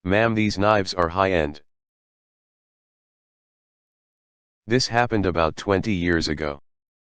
Ma'am, these knives are high-end. This happened about 20 years ago.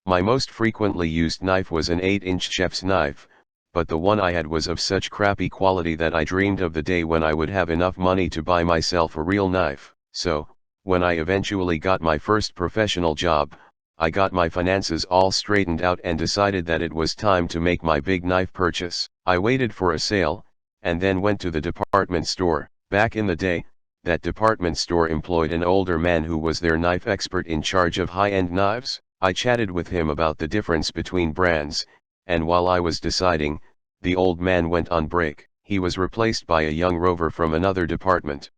My most frequently used knife was an 8-inch chef's knife, but the one I had was of such crappy quality that I dreamed of the day when I would have enough money to buy myself a real knife. So, when I eventually got my first professional job, I got my finances all straightened out and decided that it was time to make my big knife purchase. I waited for a sale, and then went to the department store. Back in the day, that department store employed an older man who was their knife expert in charge of high-end knives. I chatted with him about the difference between brands, and while I was deciding, the old man went on break. He was replaced by a young rover from another department.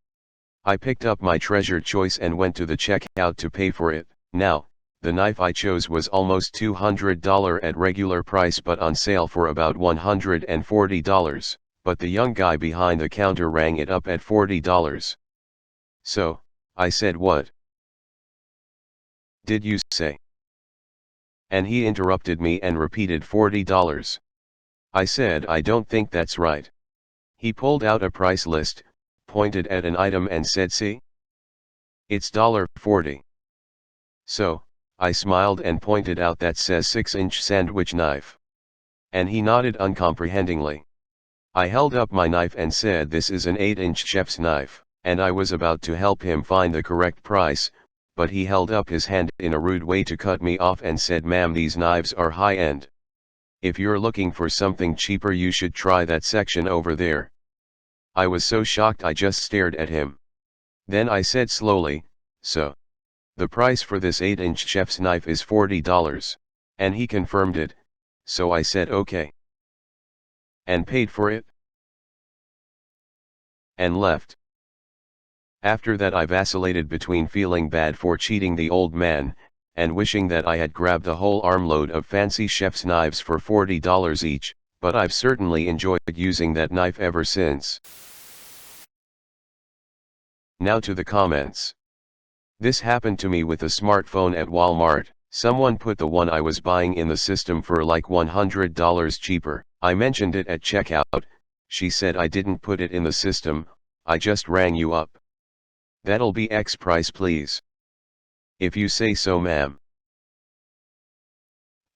I picked up my treasured choice and went to the checkout to pay for it. Now, the knife I chose was almost $200 at regular price but on sale for about $140, but the young guy behind the counter rang it up at $40. So, I said, "What did you say?" And he interrupted me and repeated $40. I said, "I don't think that's right." He pulled out a price list, pointed at an item and said, "See? It's $40. So, I smiled and pointed out that says 6-inch sandwich knife. And he nodded uncomprehendingly. I held up my knife and said, "This is an 8-inch chef's knife," and I was about to help him find the correct price, but he held up his hand in a rude way to cut me off and said, "Ma'am, these knives are high-end. If you're looking for something cheaper, you should try that section over there." I was so shocked I just stared at him. Then I said slowly, "So, the price for this 8-inch chef's knife is $40. And he confirmed it, so I said okay. And paid for it. And left. After that I vacillated between feeling bad for cheating the old man, and wishing that I had grabbed a whole armload of fancy chef's knives for $40 each, but I've certainly enjoyed using that knife ever since. Now to the comments. This happened to me with a smartphone at Walmart. Someone put the one I was buying in the system for like $100 cheaper. I mentioned it at checkout. She said, "I didn't put it in the system, I just rang you up. That'll be X price, please." "If you say so, ma'am."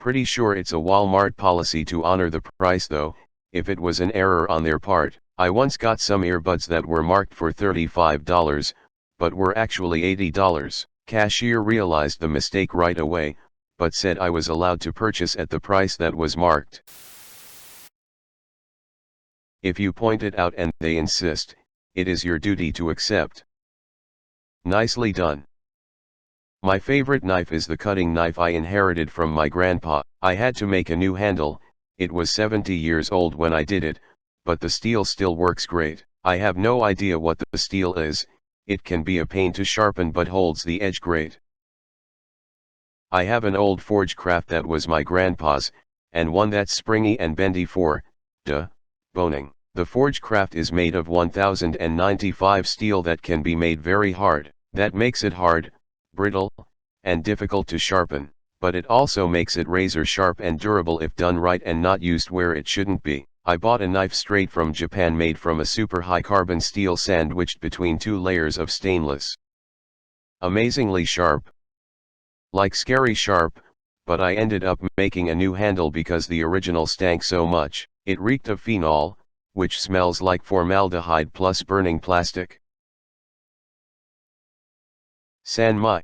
Pretty sure it's a Walmart policy to honor the price though, if it was an error on their part. I once got some earbuds that were marked for $35, but were actually $80. Cashier realized the mistake right away, but said I was allowed to purchase at the price that was marked. If you point it out and they insist, it is your duty to accept. Nicely done. My favorite knife is the cutting knife I inherited from my grandpa. I had to make a new handle. It was 70 years old when I did it, but the steel still works great. I have no idea what the steel is. It can be a pain to sharpen but holds the edge great. I have an old Forgecraft that was my grandpa's, and one that's springy and bendy for, boning. The Forgecraft is made of 1095 steel that can be made very hard. That makes it hard, brittle, and difficult to sharpen, but it also makes it razor sharp and durable if done right and not used where it shouldn't be. I bought a knife straight from Japan made from a super high carbon steel sandwiched between 2 layers of stainless. Amazingly sharp. Like scary sharp, but I ended up making a new handle because the original stank so much. It reeked of phenol, which smells like formaldehyde plus burning plastic. Sanmai.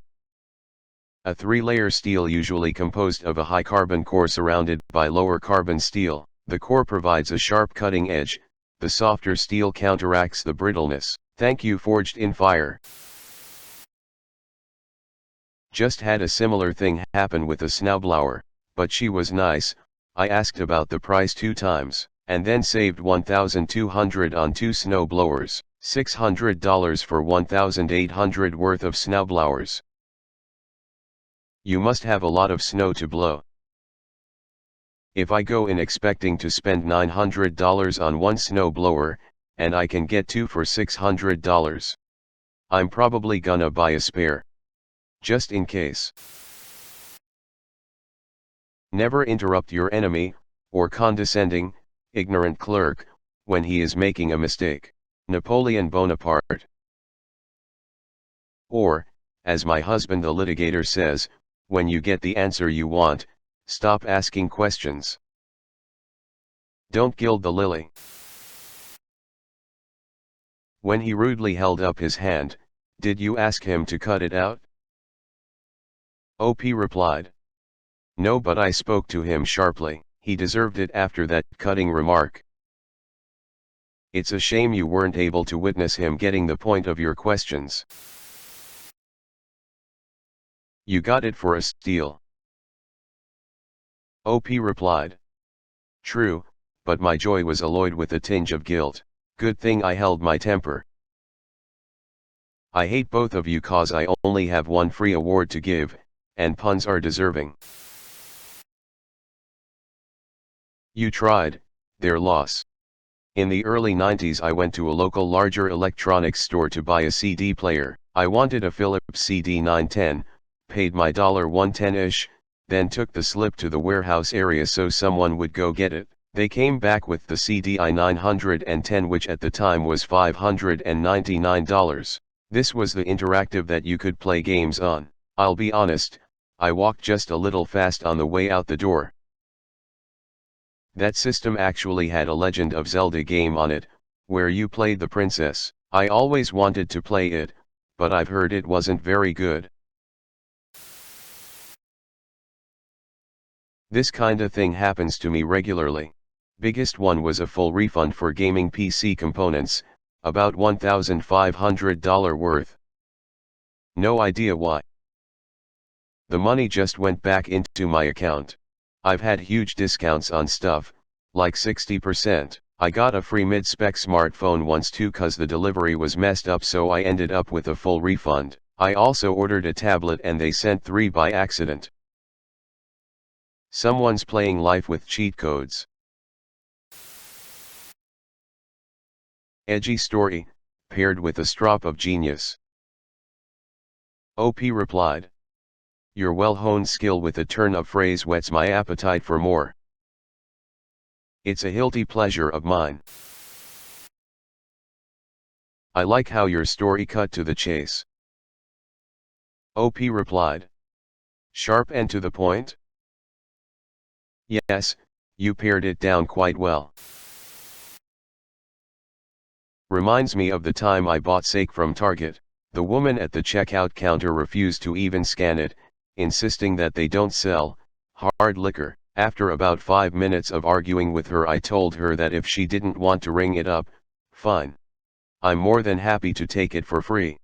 A 3-layer steel usually composed of a high carbon core surrounded by lower carbon steel. The core provides a sharp cutting edge, the softer steel counteracts the brittleness. Thank you, Forged in Fire. Just had a similar thing happen with a snowblower, but she was nice. I asked about the price 2 times, and then saved $1,200 on 2 snow blowers, $600 for 1,800 worth of snowblowers. You must have a lot of snow to blow. If I go in expecting to spend $900 on one snow blower, and I can get 2 for $600, I'm probably gonna buy a spare. Just in case. Never interrupt your enemy, or condescending, ignorant clerk, when he is making a mistake. Napoleon Bonaparte. Or, as my husband the litigator says, when you get the answer you want, stop asking questions. Don't gild the lily. When he rudely held up his hand, did you ask him to cut it out? OP replied. No, but I spoke to him sharply. He deserved it after that cutting remark. It's a shame you weren't able to witness him getting the point of your questions. You got it for a steal. OP replied. True, but my joy was alloyed with a tinge of guilt. Good thing I held my temper. I hate both of you cause I only have one free award to give, and puns are deserving. You tried, their loss. In the early 90s I went to a local larger electronics store to buy a CD player. I wanted a Philips CD 910, paid my $110-ish, then took the slip to the warehouse area so someone would go get it. They came back with the CDI 910, which at the time was $599. This was the interactive that you could play games on. I'll be honest, I walked just a little fast on the way out the door. That system actually had a Legend of Zelda game on it, where you played the princess. I always wanted to play it, but I've heard it wasn't very good. This kinda thing happens to me regularly. Biggest one was a full refund for gaming PC components, about $1,500 worth. No idea why. The money just went back into my account. I've had huge discounts on stuff, like 60%. I got a free mid-spec smartphone once too cause the delivery was messed up, so I ended up with a full refund. I also ordered a tablet and they sent 3 by accident. Someone's playing life with cheat codes. Edgy story, paired with a strop of genius. OP replied. Your well-honed skill with a turn of phrase whets my appetite for more. It's a guilty pleasure of mine. I like how your story cut to the chase. OP replied. Sharp and to the point? Yes, you pared it down quite well. Reminds me of the time I bought steak from Target. The woman at the checkout counter refused to even scan it, insisting that they don't sell hard liquor. After about 5 minutes of arguing with her, I told her that if she didn't want to ring it up, fine. I'm more than happy to take it for free.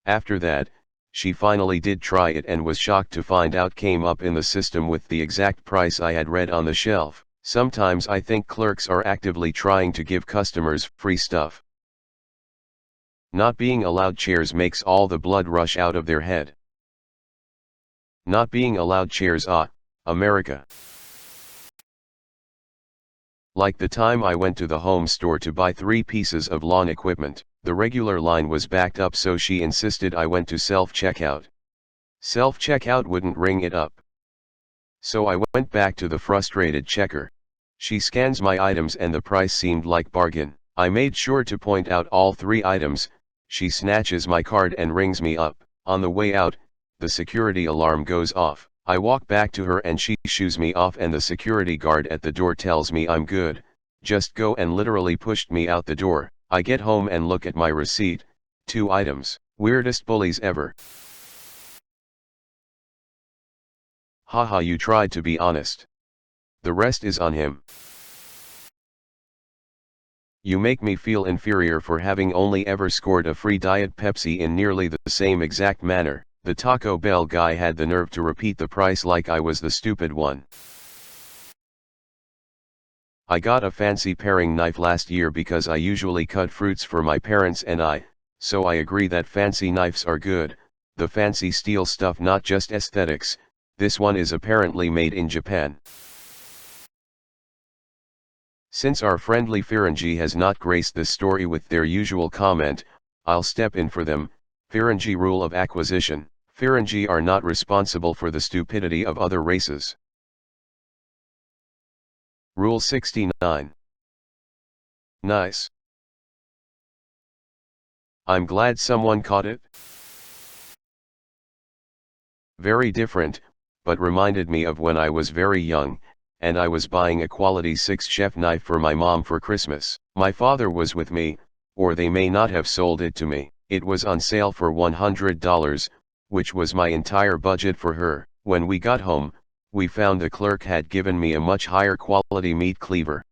After that, she finally did try it and was shocked to find out came up in the system with the exact price I had read on the shelf. Sometimes I think clerks are actively trying to give customers free stuff. Not being allowed chairs makes all the blood rush out of their head. Not being allowed chairs, America. Like the time I went to the home store to buy 3 pieces of lawn equipment. The regular line was backed up, so she insisted I went to self-checkout. Self-checkout wouldn't ring it up. So I went back to the frustrated checker. She scans my items and the price seemed like bargain. I made sure to point out all 3 items. She snatches my card and rings me up. On the way out, the security alarm goes off. I walk back to her and she shoos me off, and the security guard at the door tells me I'm good, just go, and literally pushed me out the door. I get home and look at my receipt, 2 items. Weirdest bullies ever. Haha, you tried to be honest. The rest is on him. You make me feel inferior for having only ever scored a free Diet Pepsi in nearly the same exact manner. The Taco Bell guy had the nerve to repeat the price like I was the stupid one. I got a fancy paring knife last year because I usually cut fruits for my parents and I, so I agree that fancy knives are good, the fancy steel stuff, not just aesthetics. This one is apparently made in Japan. Since our friendly Ferengi has not graced this story with their usual comment, I'll step in for them. Ferengi rule of acquisition. Ferengi are not responsible for the stupidity of other races. Rule 69. Nice. I'm glad someone caught it. Very different, but reminded me of when I was very young, and I was buying a quality 6-chef knife for my mom for Christmas. My father was with me, or they may not have sold it to me. It was on sale for $100, which was my entire budget for her. When we got home, we found the clerk had given me a much higher quality meat cleaver.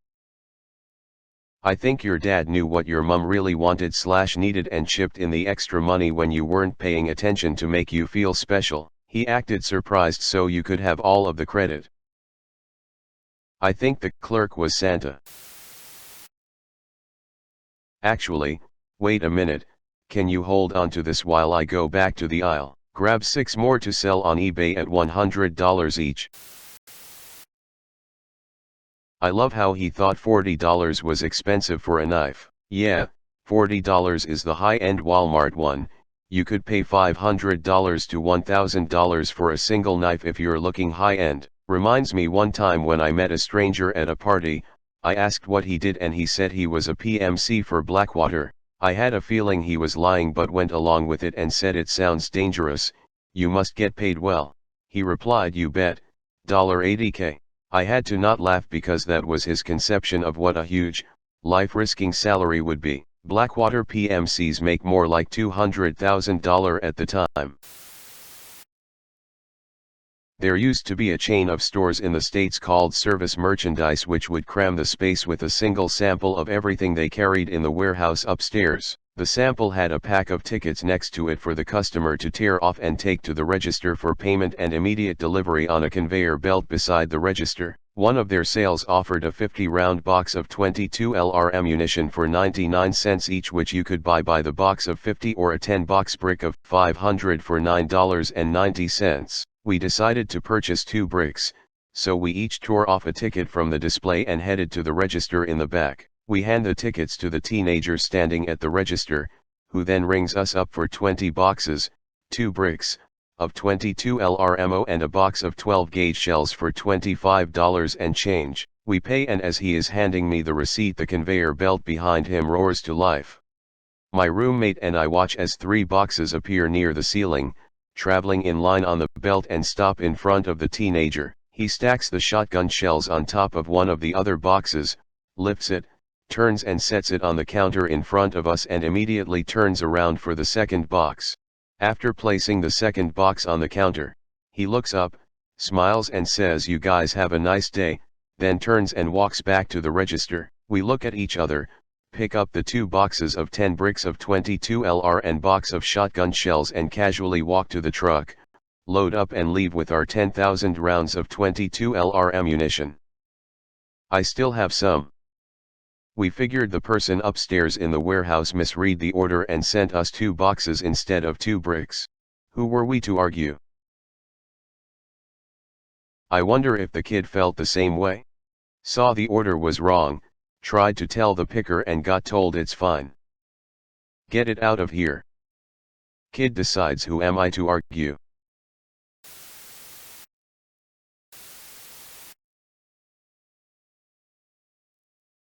I think your dad knew what your mom really wanted/needed and chipped in the extra money when you weren't paying attention to make you feel special. He acted surprised so you could have all of the credit. I think the clerk was Santa. Actually, wait a minute, can you hold on to this while I go back to the aisle? Grab 6 more to sell on eBay at $100 each. I love how he thought $40 was expensive for a knife. Yeah, $40 is the high-end Walmart one. You could pay $500 to $1,000 for a single knife if you're looking high-end. Reminds me one time when I met a stranger at a party, I asked what he did and he said he was a PMC for Blackwater. I had a feeling he was lying but went along with it and said it sounds dangerous, you must get paid well. He replied, you bet, $80K. I had to not laugh because that was his conception of what a huge, life-risking salary would be. Blackwater PMCs make more like $200,000 at the time. There used to be a chain of stores in the States called Service Merchandise which would cram the space with a single sample of everything they carried in the warehouse upstairs. The sample had a pack of tickets next to it for the customer to tear off and take to the register for payment and immediate delivery on a conveyor belt beside the register. One of their sales offered a 50-round box of 22 LR ammunition for 99 cents each, which you could buy by the box of 50, or a 10-box brick of 500 for $9.90. We decided to purchase 2 bricks, so we each tore off a ticket from the display and headed to the register in the back. We hand the tickets to the teenager standing at the register, who then rings us up for 20 boxes, 2 bricks, of 22 LR ammo and a box of 12-gauge shells for $25 and change. We pay, and as he is handing me the receipt, the conveyor belt behind him roars to life. My roommate and I watch as 3 boxes appear near the ceiling, traveling in line on the belt and stop in front of the teenager. He stacks the shotgun shells on top of one of the other boxes, lifts it, turns and sets it on the counter in front of us, and immediately turns around for the second box. After placing the second box on the counter, he looks up, smiles and says, "You guys have a nice day," then turns and walks back to the register. We look at each other, pick up the 2 boxes of 10 bricks of 22 LR and box of shotgun shells and casually walk to the truck, load up and leave with our 10,000 rounds of 22 LR ammunition. I still have some. We figured the person upstairs in the warehouse misread the order and sent us 2 boxes instead of 2 bricks. Who were we to argue? I wonder if the kid felt the same way. Saw the order was wrong, tried to tell the picker and got told it's fine. Get it out of here. Kid decides, who am I to argue?